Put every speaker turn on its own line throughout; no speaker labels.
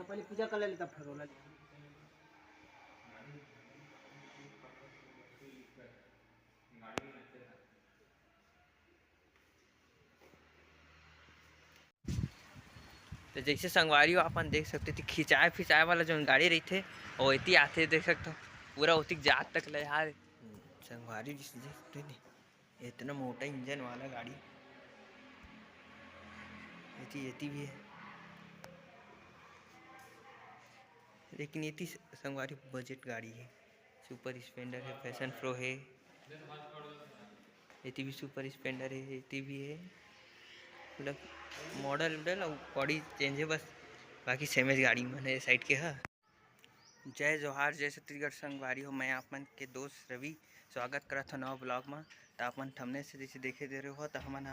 पहले पूजा कर ले तब फिर होला।
तो जैसे संगवारी हो अपन देख सकते थे खिंचाए फिचाए वाला जो गाड़ी रही थे वो इतनी आते देख सकते हो पूरा उतनी जात तक ले यार संगवारी जिसे देख सकते थे इतना मोटा इंजन वाला गाड़ी इतनी भी है लेकिन ये संगवारी बजट गाड़ी है। सुपर स्प्लेंडर है, पैशन प्रो है, ये भी सुपर स्प्लेंडर है, ये भी है मतलब मॉडल वॉडल और बॉडी चेंज है बस बाकी सेम गाड़ी मैंने साइड के है। जय जोहार जय छत्तीसगढ़ संगवारी हो। मैं आपमन के दोस्त रवि स्वागत करत हो नवा ब्लॉग में। तो आपमन थंबनेल से जैसे देखे दे रहे हो तो हमन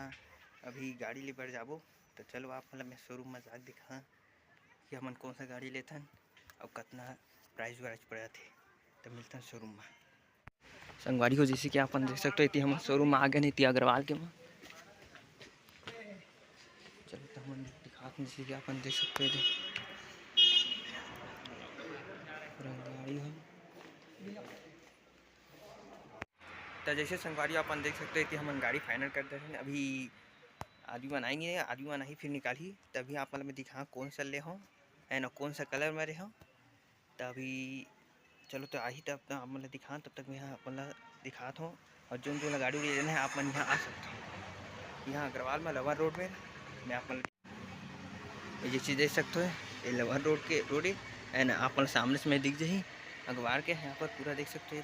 अभी गाड़ी ले बढ़ जाबो। तो चलो आप मतलब मैं शोरूम में जाके दिखा कि हमन कौन सा गाड़ी लेथन और कितना प्राइस वाइज पड़ा थे। तो मिलता शोरूम में संगवारी हो। जैसे कि अपन देख सकते हो हम शोरूम में आ गए नहीं अग्रवाल के में। चलो तो हम दिखाते जैसे कि अपन देख सकते हैं गाड़ी हो। तो जैसे संगवारी अपन देख सकते हैं कि हम गाड़ी फाइनल कर दे रहे हैं। अभी आदमी बनाएंगे आदमी बना ही फिर निकाली तभी आप मतलब मैं दिखा कौन सा ले हो है ना कौन सा कलर में रहे हो। तो अभी चलो तो आ ही तब तक आप मतलब दिखा तब तक मैं यहाँ मतलब दिखाता हूँ। और जो जो गाड़ी उड़ी लेना है आप मन यहाँ आ सकते हो। यहाँ अग्रवाल में लवर रोड में मैं आप मतलब ये चीज़ देख सकते हो ये लवर रोड के रोड है ना आप मतलब सामने से मैं दिख जाही अखबार के यहाँ पर पूरा देख सकते हो।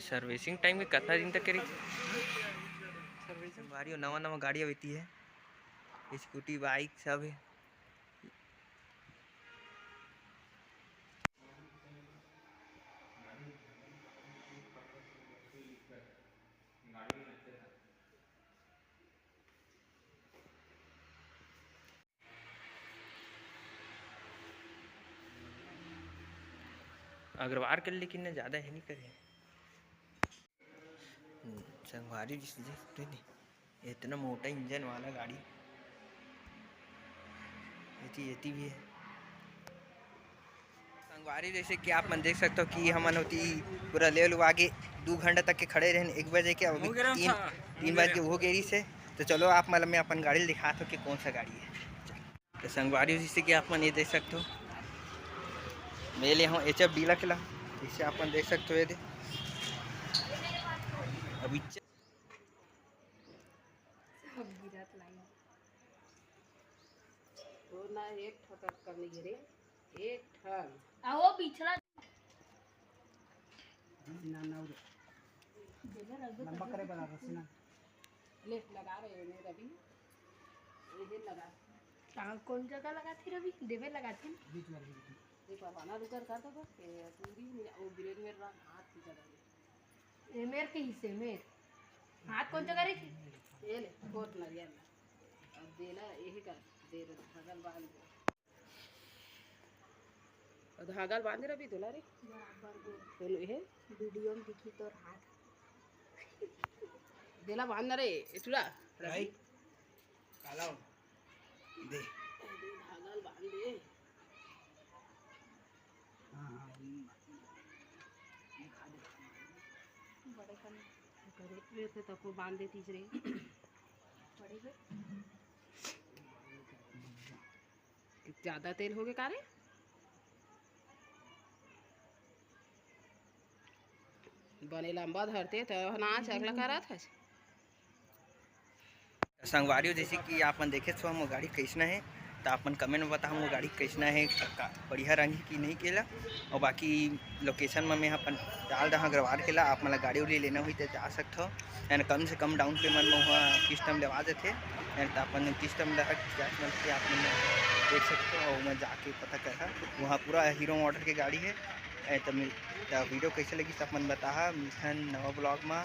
सर्विसिंग टाइम में कितना दिन तक करी सर्विसिंग नवा नवा गाड़ी आती है स्कूटी बाइक सब है। अग्रवाल कर लेकिन ज़्यादा है नहीं करे संगवारी जिससे इतना मोटा इंजन वाला गाड़ी ये भी है। संगवारी जैसे कि आप मन देख सकते हो कि हम होती पूरा ले लो आगे 2 घंटे तक के खड़े रहे 1 बजे के अभी 3 बज के वो गेरी से। तो चलो आप मतलब मैं अपन गाड़ी दिखाता हूँ कि कौन सा गाड़ी है। तो संगवारी जैसे कि आप मन ये देख सकते हो मैं ले हूँ HF डीलक्स ला इसे आप देख सकते हो ये अभी
तो ना एक ठोकर करने गिरे एक ठन
आओ पिछला
ना ना लंबा करे बना रसीना ले लगा रहे हैं रवि ये लगा
कौन जगह लगा थी रवि देवे लगा थी
बीच में देखो बना रुकर कर दो बस पूरी वो ब्रेक में हाथ की जगह
मेर के हिस्से में हाथ कौन जगह रही थी
ये ले कोट ना यार अब देना यही कर दे धागल बांध दे धागल बांध रवि धुला रे बोलो ये
वीडियो में दिखी तोर हाथ
देला बांध रे इटुरा
भाई काला दे
धागल बांध दे हां दिखा दे
बड़े कन
करे थे तो को बांध दे तीसरे
बड़े के
ज्यादा तेल हो गया कारे बने लंबा धरते तो नाच अगला करा था।
संगवारी जैसे कि आप देखे तो हम गाड़ी कैसना है तो आप कमेंट में बता हम गाड़ी कैसना है बढ़िया रंग की नहीं केला। और बाकी लोकेशन में मैं अपन डाल रहा अग्रवाल के ला आप मतलब गाड़ी उड़ी लेना हुई तो जा सकते हो यानी कम से कम डाउन पेमेंट में हुआ किस्त हम लेवा देते तो अपन किस्त में कैश मिल के आप देख सकते हो। और मैं जाके पता करा वहाँ पूरा हीरो मॉडल की गाड़ी है। तो वीडियो कैसे लगी सब मन बता मिलथन नवा ब्लॉग में।